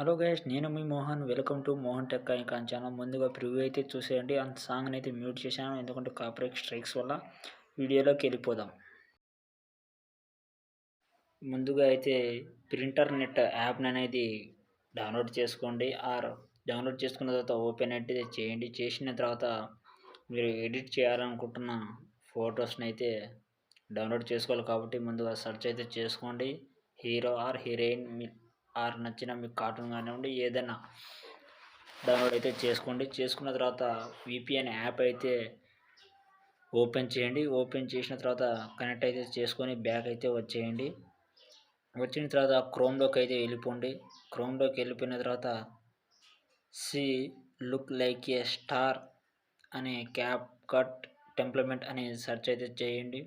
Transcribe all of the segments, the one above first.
Hello guys, నేను మీ Mohan. Welcome to Mohan tech icon channel. ముందుగా ప్రివ్యూ అయితే చూసేయండి. అంత సాంగ్ని అయితే మ్యూట్ చేశాను, ఎందుకంటే కాపీరైట్ స్ట్రైక్స్ వల్ల. వీడియోలోకి వెళ్ళిపోదాం. ముందుగా అయితే ప్రింటర్ నెట్ యాప్ని అనేది డౌన్లోడ్ చేసుకోండి. డౌన్లోడ్ చేసుకున్న తర్వాత ఓపెన్ అయితే చేయండి. చేసిన తర్వాత మీరు ఎడిట్ చేయాలనుకుంటున్న ఫొటోస్ని అయితే డౌన్లోడ్ చేసుకోవాలి. కాబట్టి ముందుగా సెర్చ్ అయితే చేసుకోండి. హీరో ఆర్ హీరోయిన్ ఆర్ నచ్చిన మీకు కార్టూన్ కానివ్వండి, ఏదైనా డౌన్లోడ్ అయితే చేసుకోండి. చేసుకున్న తర్వాత విపిఎన్ యాప్ అయితే ఓపెన్ చేయండి. ఓపెన్ చేసిన తర్వాత కనెక్ట్ అయితే చేసుకొని బ్యాక్ అయితే వచ్చేయండి. వచ్చిన తర్వాత క్రోమ్లోకి అయితే వెళ్ళిపోండి. క్రోమ్లోకి వెళ్ళిపోయిన తర్వాత C look like a star అనే క్యాప్ కట్ టెంప్లిమెంట్ అనే సెర్చ్ అయితే చేయండి.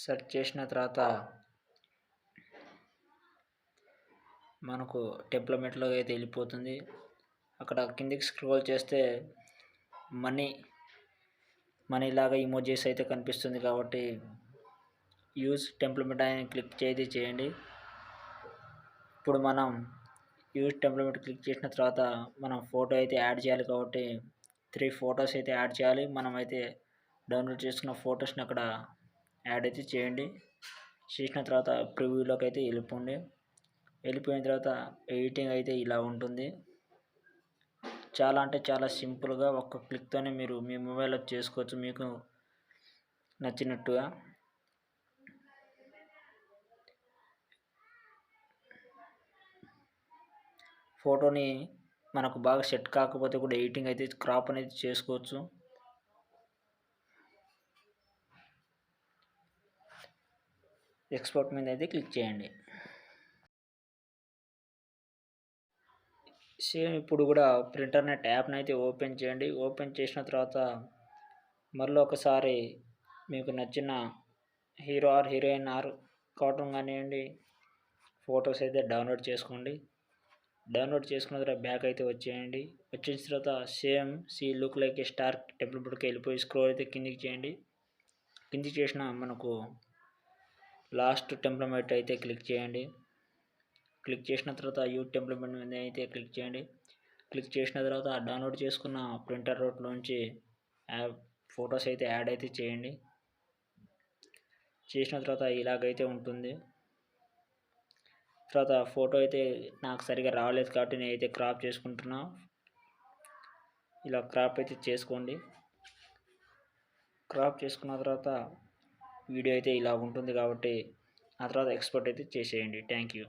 సెర్చ్ చేసిన తర్వాత మనకు టెంప్లిమెంట్లోకి అయితే వెళ్ళిపోతుంది. అక్కడ కిందికి స్క్రోల్ చేస్తే మనీ లాగా ఇమోజీస్ అయితే కనిపిస్తుంది. కాబట్టి యూజ్ టెంప్లిమెంట్ అని క్లిక్ చేయండి. ఇప్పుడు మనం యూజ్ టెంప్లిమెంట్ క్లిక్ చేసిన తర్వాత మనం ఫోటో అయితే యాడ్ చేయాలి. కాబట్టి 3 ఫొటోస్ అయితే యాడ్ చేయాలి. మనం అయితే డౌన్లోడ్ చేసుకున్న ఫొటోస్ని అక్కడ యాడ్ అయితే చేయండి. చేసిన తర్వాత ప్రివ్యూలోకి అయితే వెళ్ళిపోండి. వెళ్ళిపోయిన తర్వాత ఎడిటింగ్ అయితే ఇలా ఉంటుంది. చాలా అంటే చాలా సింపుల్గా ఒక్క క్లిక్తోనే మీరు మీ మొబైల్లో చేసుకోవచ్చు, మీకు నచ్చినట్టుగా. ఫోటోని మనకు బాగా సెట్ కాకపోతే కూడా ఎడిటింగ్ అయితే క్రాప్ అనేది చేసుకోవచ్చు. ఎక్స్పోర్ట్ మీద అయితే క్లిక్ చేయండి. సేమ్ ఇప్పుడు కూడా ప్రింటర్ నెట్ యాప్ని అయితే ఓపెన్ చేయండి. ఓపెన్ చేసిన తర్వాత మళ్ళీ ఒకసారి మీకు నచ్చిన hero or heroine or cartoon కానివ్వండి ఫొటోస్ అయితే డౌన్లోడ్ చేసుకోండి. డౌన్లోడ్ చేసుకున్న తర్వాత బ్యాక్ అయితే వచ్చేయండి. వచ్చేసిన తర్వాత same see look like a star టెంప్లిమెంట్కి వెళ్ళిపోయి స్క్రోల్ అయితే కిందికి చేయండి. కిందికి చేసిన మనకు లాస్ట్ టెంప్లిమెంట్ అయితే క్లిక్ చేయండి. క్లిక్ చేసిన తర్వాత యూ టెంప్లిమెంట్ మీద అయితే క్లిక్ చేయండి. క్లిక్ చేసిన తర్వాత డౌన్లోడ్ చేసుకున్న ప్రింటర్ రోట్లోంచి ఫొటోస్ అయితే యాడ్ అయితే చేయండి. చేసిన తర్వాత ఇలాగైతే ఉంటుంది. తర్వాత ఫోటో అయితే నాకు సరిగా రాలేదు కాబట్టి నేనైతే క్రాప్ చేసుకుంటున్నా. ఇలా క్రాప్ అయితే చేసుకోండి. క్రాప్ చేసుకున్న తర్వాత వీడియో అయితే ఇలా ఉంటుంది. కాబట్టి ఆ తర్వాత ఎక్స్పోర్ట్ అయితే చేసేయండి. Thank you.